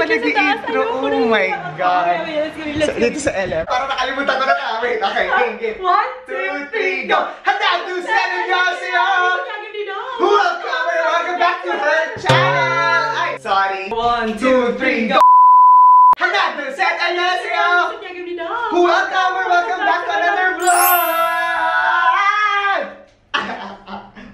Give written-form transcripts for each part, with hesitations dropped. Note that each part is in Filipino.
nag-i-intro. Oh my God. Dito sa LM. Parang nakalimutan ko na na. Wait, okay. Game. 1, 2, 3, go. Handa, do, set, and go, siyo. Welcome back to her channel. Ay, sorry. 1, 2, 3, go. Handa, do, set, and go, siyo. Welcome back to another vlog.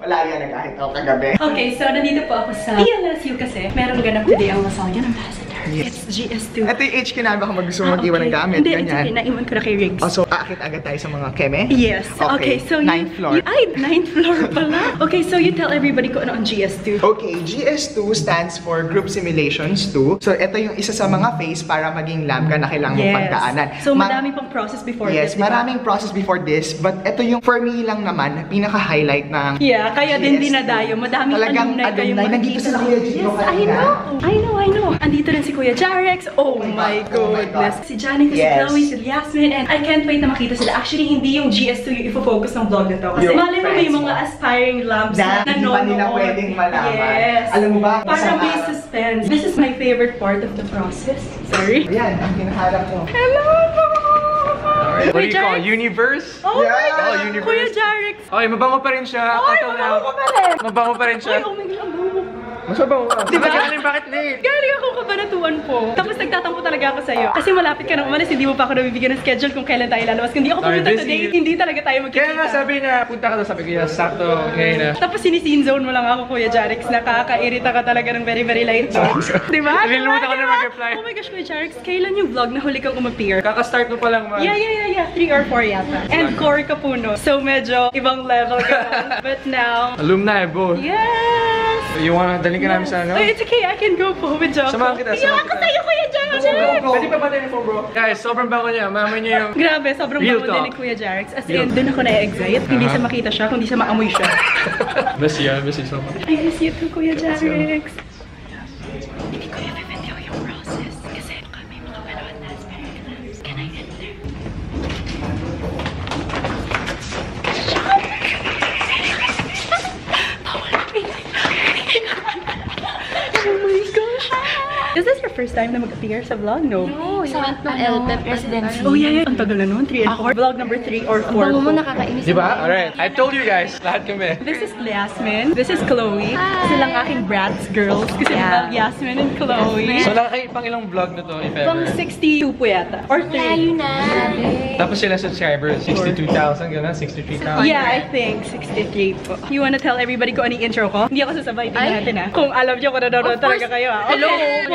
Wala yan, kahit ako kagabi. Okay, so nandito po ako sa PLSU kasi meron ganap today ang Masalyan Ambassador. Yes. It's GS2. Ito yung HQ na baka mag-gusto mag-iwan ng gamit. Hindi, ganyan. naiwan ko na kay Riggs. Oh, so aakit agad tayo sa mga keme? Yes. Okay, so 9th floor. Ay, 9th floor pala. Okay, so you tell everybody ko ano ang GS2. Okay, GS2 stands for Group Simulations 2. So ito yung isa sa mga phase para maging lab ka na kailangan mong pagdaanan. So madami pang process before this, yes, maraming process before this. But ito yung for me lang naman, pinaka-highlight ng yeah, kaya GS2. din dinadayo. Madaming alumni kayong nandito sila Kuya Gino. Yes, I know. Andito rin si Kuya Jarex. Oh my goodness. Si Janica, si Chloe, si Yasmin, and I can't wait na makita sila. Actually, hindi yung GS2 yung ifo-focus ng vlog na to. Kasi malay mo may mga aspiring labs na hindi pa nila pwedeng malaman. Yes. Alam mo ba? Para may suspense. This is my favorite part of the process. Sorry. Ayan, ang kinaharap mo. Hello! What do you call it? Universe? Oh my God! Oh, Universe. Kuya Jarex! Okay, mabango pa rin siya. Ay, Mabango pa rin siya. Ay, oh my God, ang bango. Mas mabango ka. Diba? Bakit late? Galing ako kabanatuan po. Tapos nagtatampo talaga ako sa'yo. Kasi malapit ka na umalis, hindi mo pa ako nabibigyan ng schedule kung kailan tayo lalabas. Kung hindi ako pumunta today, hindi talaga tayo magkikita. Kaya nga sabi na, punta ka daw, sabi ko yun, sakto, ngayon na. Tapos siniseen zone mo lang ako, Kuya Jarex. Nakakairita ka talaga ng very, very light notes. Diba? Nilimutan ko na mag-reply. Oh my gosh, Kuya Jarex, kailan yung vlog na huli kang umappear? Kaka-start mo pa lang man. Yeah. 3 or 4 yata. And core ka puno. So medyo ibang level ka lang. But now, Alumni, both. yes! You wanna, daling ka namin sa ano? It's okay, I can go po with Joko. Samahan kita, Iyak ako sa'yo, Kuya Jarex! Pwede pa ba tayo phone, bro? Guys, sobrang bango niya. Mama niyo yung... Grabe, sobrang Real bango din talk. ni Kuya Jarex. As in, dun ako na-excite. Hindi sa makita siya, kundi sa maamoy siya. Miss you so much. I miss you too, Kuya Jarex. Hindi ko i-video yung process. Kasi baka may mga manood na aspiring labs. Can I enter? Oh my gosh! Is this your first time na mag-appear sa vlog? No? No, you went ng LPEP presidency. Oh yeah. Ang tagal na nun. 3 and 4. Vlog number 3 or 4. Bango mo nakakainis. Diba? Alright. I told you guys, lahat kami. This is Yasmin. This is Chloe. Hi. Silang aking brats girls. Kasi Yasmin and Chloe. So, pang ilang vlog na to, if Pang ever? 62 po yata. Or 3. Layo na. Tapos sila subscribers, 62,000, gano'n, 63,000. Yeah, I think 63 po. You wanna tell everybody kung ano yung intro ko? Hindi ako sasabay din natin ha. Kung alam nyo kung nanonood talaga kayo ha. Hello.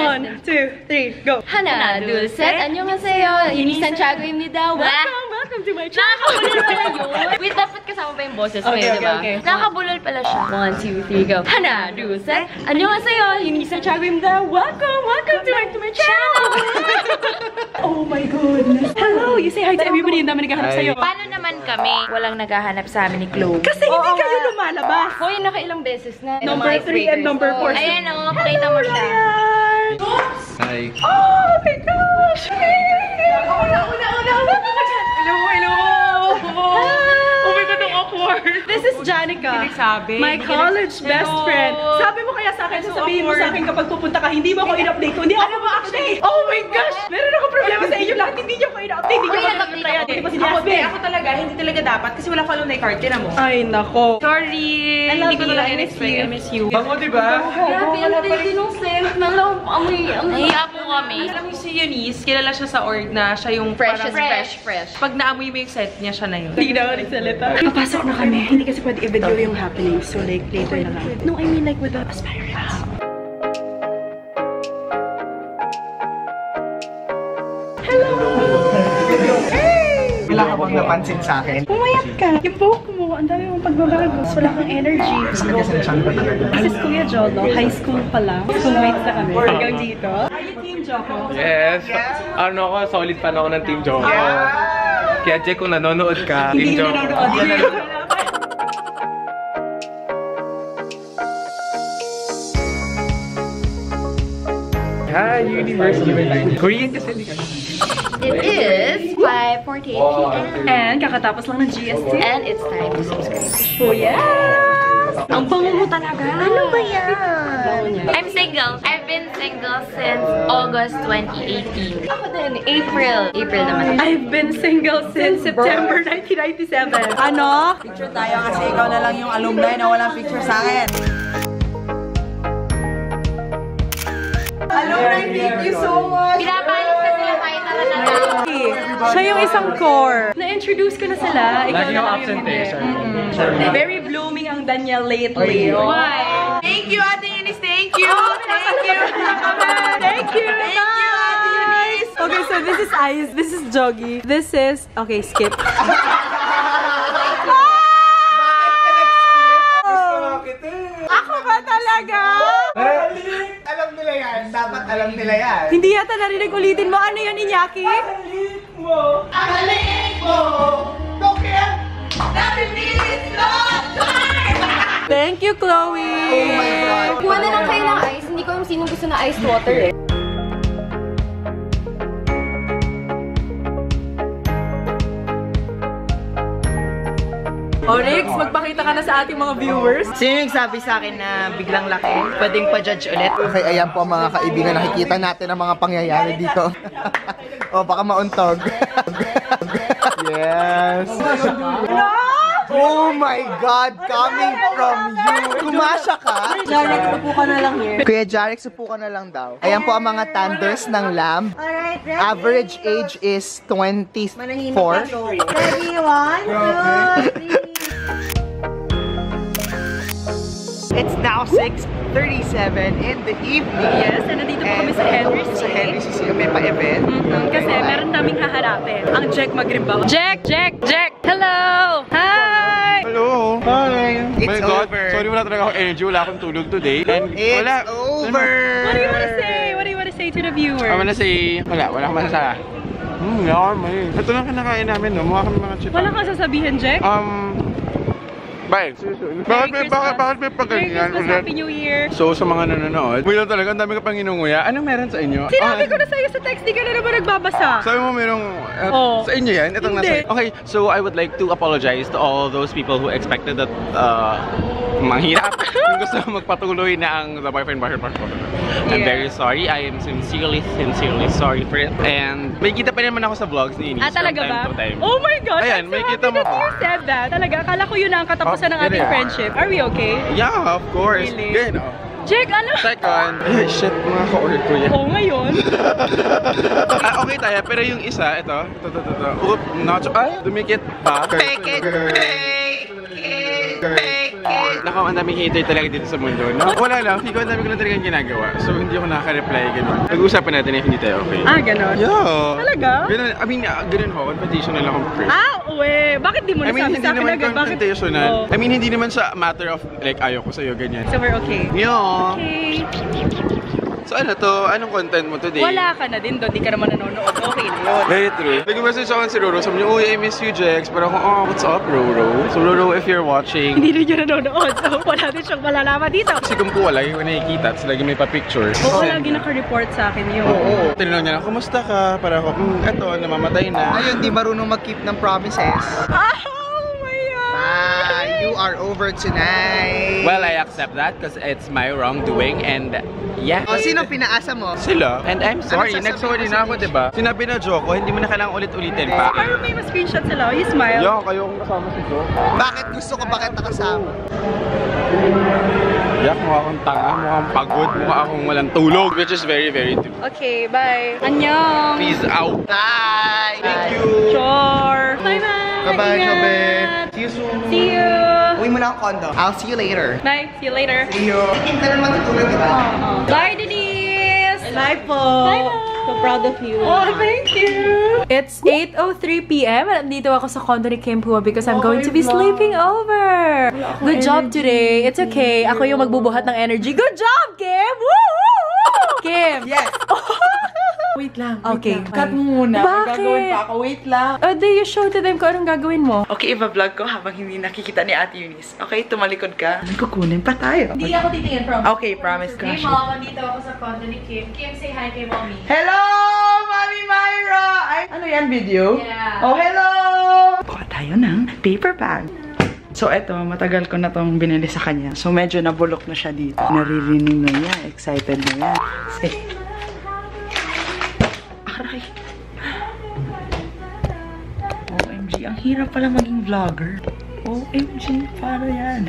1, 2, 3, go! Hana, dulcet, 안녕하세요. Inisan Tiago입니다. Welcome to my channel! Nakakabulol pala yun. Wait, dapat kasama pa yung boses mo yun, diba? Okay. Nakakabulol pala siya. 1, 2, 3, go. Hana, dulcet, 안녕하세요. Inisan Tiago입니다. Welcome to my channel. Oh my goodness! Hello! You say hi to everybody. Ang dami naghahanap sa'yo. Paano naman kami walang naghahanap sa amin ni Chloe? Kasi hindi kayo lumalabas. Hoy, nakailang beses na. Number 3 and number 4. Ayan, pakita mo siya. Hi. Oh my gosh! Hello! Oh my God, ang awkward! This is Janica, my college best friend. Sabi mo kaya sa akin, sasabihin mo sa akin kapag pupunta ka, hindi mo ako in-update ko. Hindi ako ma-update. Oh my gosh! Meron ako problema sa inyo lahat. Hindi niyo ko in-update. Hindi niyo ko in-update. Hindi pa si Yasmin. Ako talaga, hindi talaga dapat kasi wala pa alumni card, tinan mo. Ay, nako. Sorry, hindi ko talaga in-expect. I miss you. Bango, diba? Grabe, ang tindi nung scent. Nalaw, amoy. Nahiya po kami. Alam niyo si Eunice, kilala siya sa org na siya yung Fresh. Pag naamoy mo yung set niya, siya na yun. Hindi na ako nagsalita. Papasok na kami. Hindi kasi pwede i-video yung happening. So like, later na lang. No, I mean like with the aspirants. Hello! Wala ka bang napansin sa akin? Pumayat ka. Yung buhok mo, ang dami mong pagbabago. Wala kang energy. This is Kuya Jolo. High school pa lang. Schoolmates na kami. Hanggang dito. Are you Team Joko? Yes. Ano ako, solid fan ako ng Team Joko. Kaya Jay, kung nanonood ka, Team Hindi Joko. nanonood. Hi, Universe. Korean kasi hindi ka. It is 5:48 p.m. And kakatapos lang ng GST. And it's time to subscribe. Oh yes! Ang bango mo talaga. Ano ba yan? I'm single. I've been single since August 2018. Ako din, April. April naman. I've been single since September 1997. Ano? Picture tayo kasi ikaw na lang yung alumni na walang picture sa akin. Alumni, thank you so much! Pinapalit ka sila kahit na Siya yung isang core. Na-introduce ko na sila. Ikaw Lagi na ako lang absent yung eh. Very blooming ang Daniel lately. Why? Thank you, Ate Eunice. Thank you. Thank you. Thank you. Thank you, Ate Eunice. Okay, so this is Ice. This is Joggy. This is... Okay, skip. Ako ba talaga? Alam nila yan. Dapat alam nila yan. Hindi yata narinig ulitin mo. Ano yun, Iñaki? Thank you, Chloe! Kuha na lang kayo ng ice. Hindi ko alam sino gusto na iced water eh. Onyx, magpakita ka na sa ating mga viewers. Sino yung sabi sa akin na biglang laki? Pwedeng pa-judge ulit? Okay, ayan po ang mga kaibigan. Nakikita natin ang mga pangyayari dito. O, baka mauntog. Yes. Oh my God! Coming from you! Kumasya ka? Jarek, upo ka na lang here. Kuya Jarek, supo ka na lang daw. Ayan po ang mga tanders ng lamb. Average age is 24. Ready? 1, 2, 3. It's now 6:37 in the evening. Yes, and nandito po kami sa Henry C. Sa Henry C. May pa-event. Kasi meron naming haharapin. Ang Jack Magrimba. Jack! Hello! Hi! Hello! Hi! Oh my God, sorry wala talaga akong energy. Wala akong tulog today. And It's wala. over! What do you want to say? What do you want to say to the viewers? I'm gonna say, wala akong masasaya. Yaman eh. Ito lang kinakain namin, no? Mukha kami mga chita. Wala kang sasabihin, Jack? Bye. Bakit may pagganyan Merry Christmas, ulit? Happy New Year! So, sa mga nanonood, wala talaga, ang dami ka pang inunguya. Anong meron sa inyo? Sinabi ko na sa'yo sa text, di ka na naman nagbabasa. Sabi mo merong, Oo. sa inyo yan? Itong Hindi. nasa. Okay, so I would like to apologize to all those people who expected that, manghirap. Kung gusto magpatuloy na ang The Boyfriend. I'm very sorry. I am sincerely sorry for it. And may kita pa naman ako sa vlogs ni Eunice Talaga from time ba? to time. Oh my God! Ayan, I'm may so kita happy mo. that you said that. Talaga, akala ko yun na ang katapusan ng ating here. friendship. Are we okay? Yeah, of course. Really? Good, oh. Jack, ano? Second, shit, mga ka-order ko yan. Oh, ngayon. Okay tayo, pero yung isa, ito. Oop, nacho. Ay, dumikit pa. Fake it! Naku, ang daming hater talaga dito sa mundo. No? Wala lang, Fico, ang dami ko lang talagang ginagawa. So, hindi ako nakaka-reply, ganun. Pag-uusapan natin if hindi tayo okay. Ganon. Yeah. Talaga? Ganun, I mean, ganun ho, confrontational ako first. Uwe. Bakit di mo I mean, nasabi hindi sa akin naman agad? Bakit? confrontational. Oh. I mean, hindi naman sa matter of, like, ayaw ko sa'yo, ganyan. So, we're okay. Yeah. Okay. So, ano to? Anong content mo today? Wala ka na din doon. Di ka naman nanonood. Okay na yun. Very true. Nag-message ako si Roro. Sabi niya, uy, I miss you, Jex. Pero ako, what's up, Roro? So, Roro, if you're watching, Hindi rin yun nanonood. So, wala din siyang malalaman dito. kasi kung po wala, yung nakikita, at lagi may pa-picture. Oo, lagi naka-report sa akin yun. Oo. Tinanong niya na, kumusta ka? Para ako, eto, namamatay na. Ayun, di marunong mag-keep ng promises. Oh my God! You are over tonight. Well, I accept that because it's my wrongdoing and yeah. O, sino pinaasa mo? Sila. And I'm sorry. sasabihin Nag-sorry mo na sa ako, diba? Sinabi na joke ko, hindi mo na kailangang ulit-ulitin pa. Pero may ma-screenshot sila. You smile. Yo, kayo kung kasama si Jo. Bakit gusto ko bakit nakasama? Yak, mukha akong tanga, mukha akong pagod, mukha akong walang tulog. Which is very, very true. Okay, bye. Annyeong. Peace out. Bye! Thank you! Sure. Bye-bye. Bye-bye, Ingat. Shobe! See you soon! See you. Uwi mo na ang condo. I'll see you later. Bye. See you later. See you! Hindi ka naman matutulog, diba? Bye, Denise. Bye po! Bye-bye. So proud of you. Oh, thank you. It's 8:03 p.m. and nandito ako sa condo ni Kim Pua because I'm going to be sleeping over. Good job today. It's okay. Ako yung magbubuhat ng energy. Good job, Kim! Woo! Kim! Yes! Wait lang. Okay. Cut mo muna. Bakit? Gagawin pa ako. Wait lang. Do you show to them kung anong gagawin mo? Okay, iba-vlog ko habang hindi nakikita ni Ate Eunice. Okay, tumalikod ka. Kukunin pa tayo. Hindi ako titingin from. Okay, promise. Hey, Mom. Nandito ako sa condo ni Kim. Kim, say hi kay Mommy. Hello, Mami Myra! Ay, ano yan, video? Yeah. Oh, hello! Kuha tayo ng paper bag. So, eto, matagal ko na tong binili sa kanya. So, medyo nabulok na siya dito. Naririnig na niya. Excited na yan. Say. Aray. OMG, ang hirap pala maging vlogger. OMG, para yan.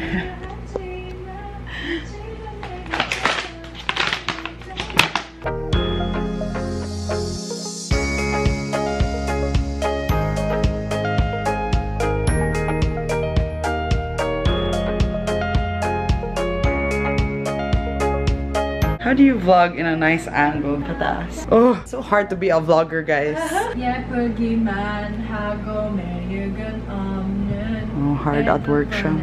How do you vlog in a nice angle? Pataas. Oh, so hard to be a vlogger, guys. Oh, hard at work siya.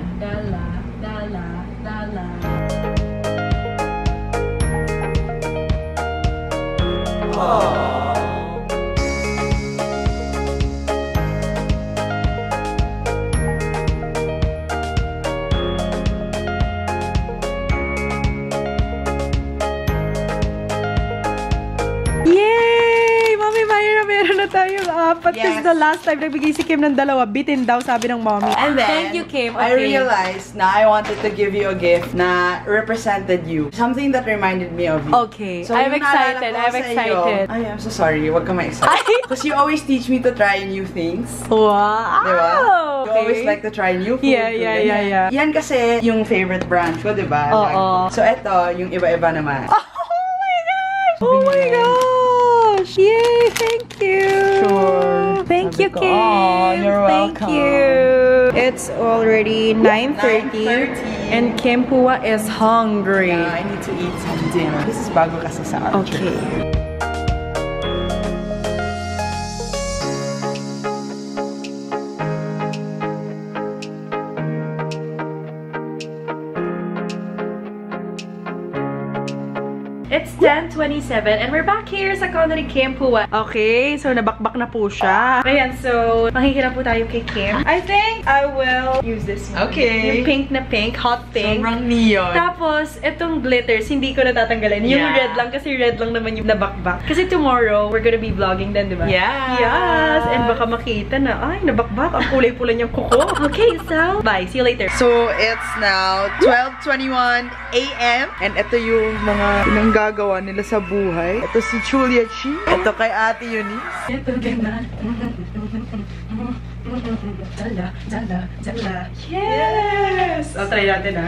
Tayong apat. Yes. Because the last time nagbigay si Kim ng 2, bitin daw, sabi ng mommy. And then, thank you, Kim. Okay. I realized na I wanted to give you a gift na represented you. Something that reminded me of you. Okay. So, I'm excited. Ay, I'm so sorry. Huwag ka ma-excited. Because you always teach me to try new things. Wow! Diba? Okay. You always like to try new food. Yeah. Yan kasi yung favorite brand ko, diba? Oo. So, eto, yung iba-iba naman. Oh my gosh! Yay! Thank you! Sure. Thank you, Kim! Oh, you're welcome. Thank you! It's already 9:30 and Kim Pua is hungry. Yeah, I need to eat some dinner. This is bago kasi sa Archer. Okay. It's 10:27 and we're back here sa condo ni Kim Pua. Okay, so nabakbak na po siya. Ayan, so makikita po tayo kay Kim. I think I will use this one. Okay. Yung pink na pink, hot pink. Sobrang neon. Tapos, itong glitters, hindi ko natatanggalin. Yung red lang, kasi red lang naman yung nabakbak. Kasi tomorrow, we're gonna be vlogging din, di ba? Yeah. Yes! And baka makita na, ay, nabakbak. Ang kulay pula niyang kuko. Okay, so, bye. See you later. So, it's now 12:21 a.m. And ito yung mga pinanggagawa nila sa buhay. Ito si Julia Chi. Ito kay Ate Eunice. Ito ganan. Jala. Yes! O, try natin ah.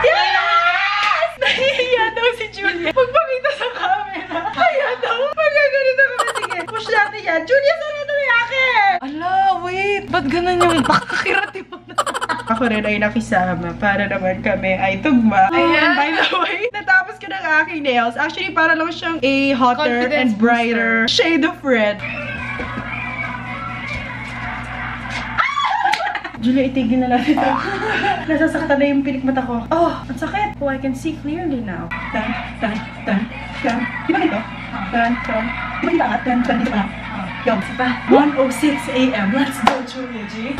Yes! Nahihiya daw si Julia. Pagpakita sa camera. Kaya daw. Magaganito kami. Sige, push natin yan. Julia, sana tumiyake! Ala, wait. Ba't ganun yung pakakirati mo na? Ako rin ay nakisama para naman kami ay tugma. Ayan, by the way, natapos ko ng aking nails. Actually, para lang siyang a hotter and brighter shade of red. Julia, itigil na lang ito. Nasasaktan na yung pilikmata ko. Oh, ang sakit. Oh, I can see clearly now. Tan. Di ba ito? Tan. Di ba ito? Tan. Di ba? Yung, pa. 1:06 a.m. Let's go, Julia G.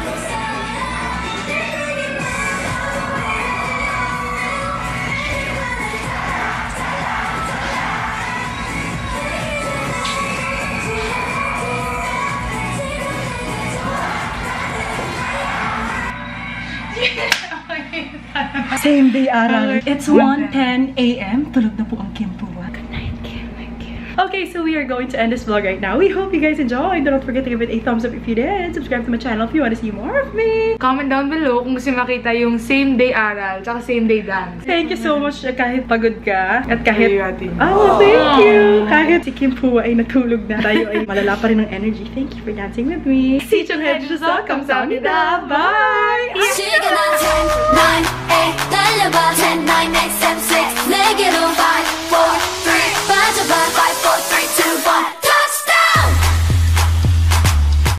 Same day aral. It's 1:10 a.m. Tulog na po ang Kim Pua. Good night, Kim. Okay, so we are going to end this vlog right now. We hope you guys enjoyed. Don't forget to give it a thumbs up if you did. Subscribe to my channel if you want to see more of me. Comment down below kung gusto makita yung same day aral tsaka same day dance. Thank you so much kahit pagod ka at kahit... Oh, thank you! Kahit si Kim Pua ay natulog na, tayo ay malala pa rin ng energy. Thank you for dancing with me. See you ahead. 감사합니다. Bye! 시간 한 10, 9, 8 달려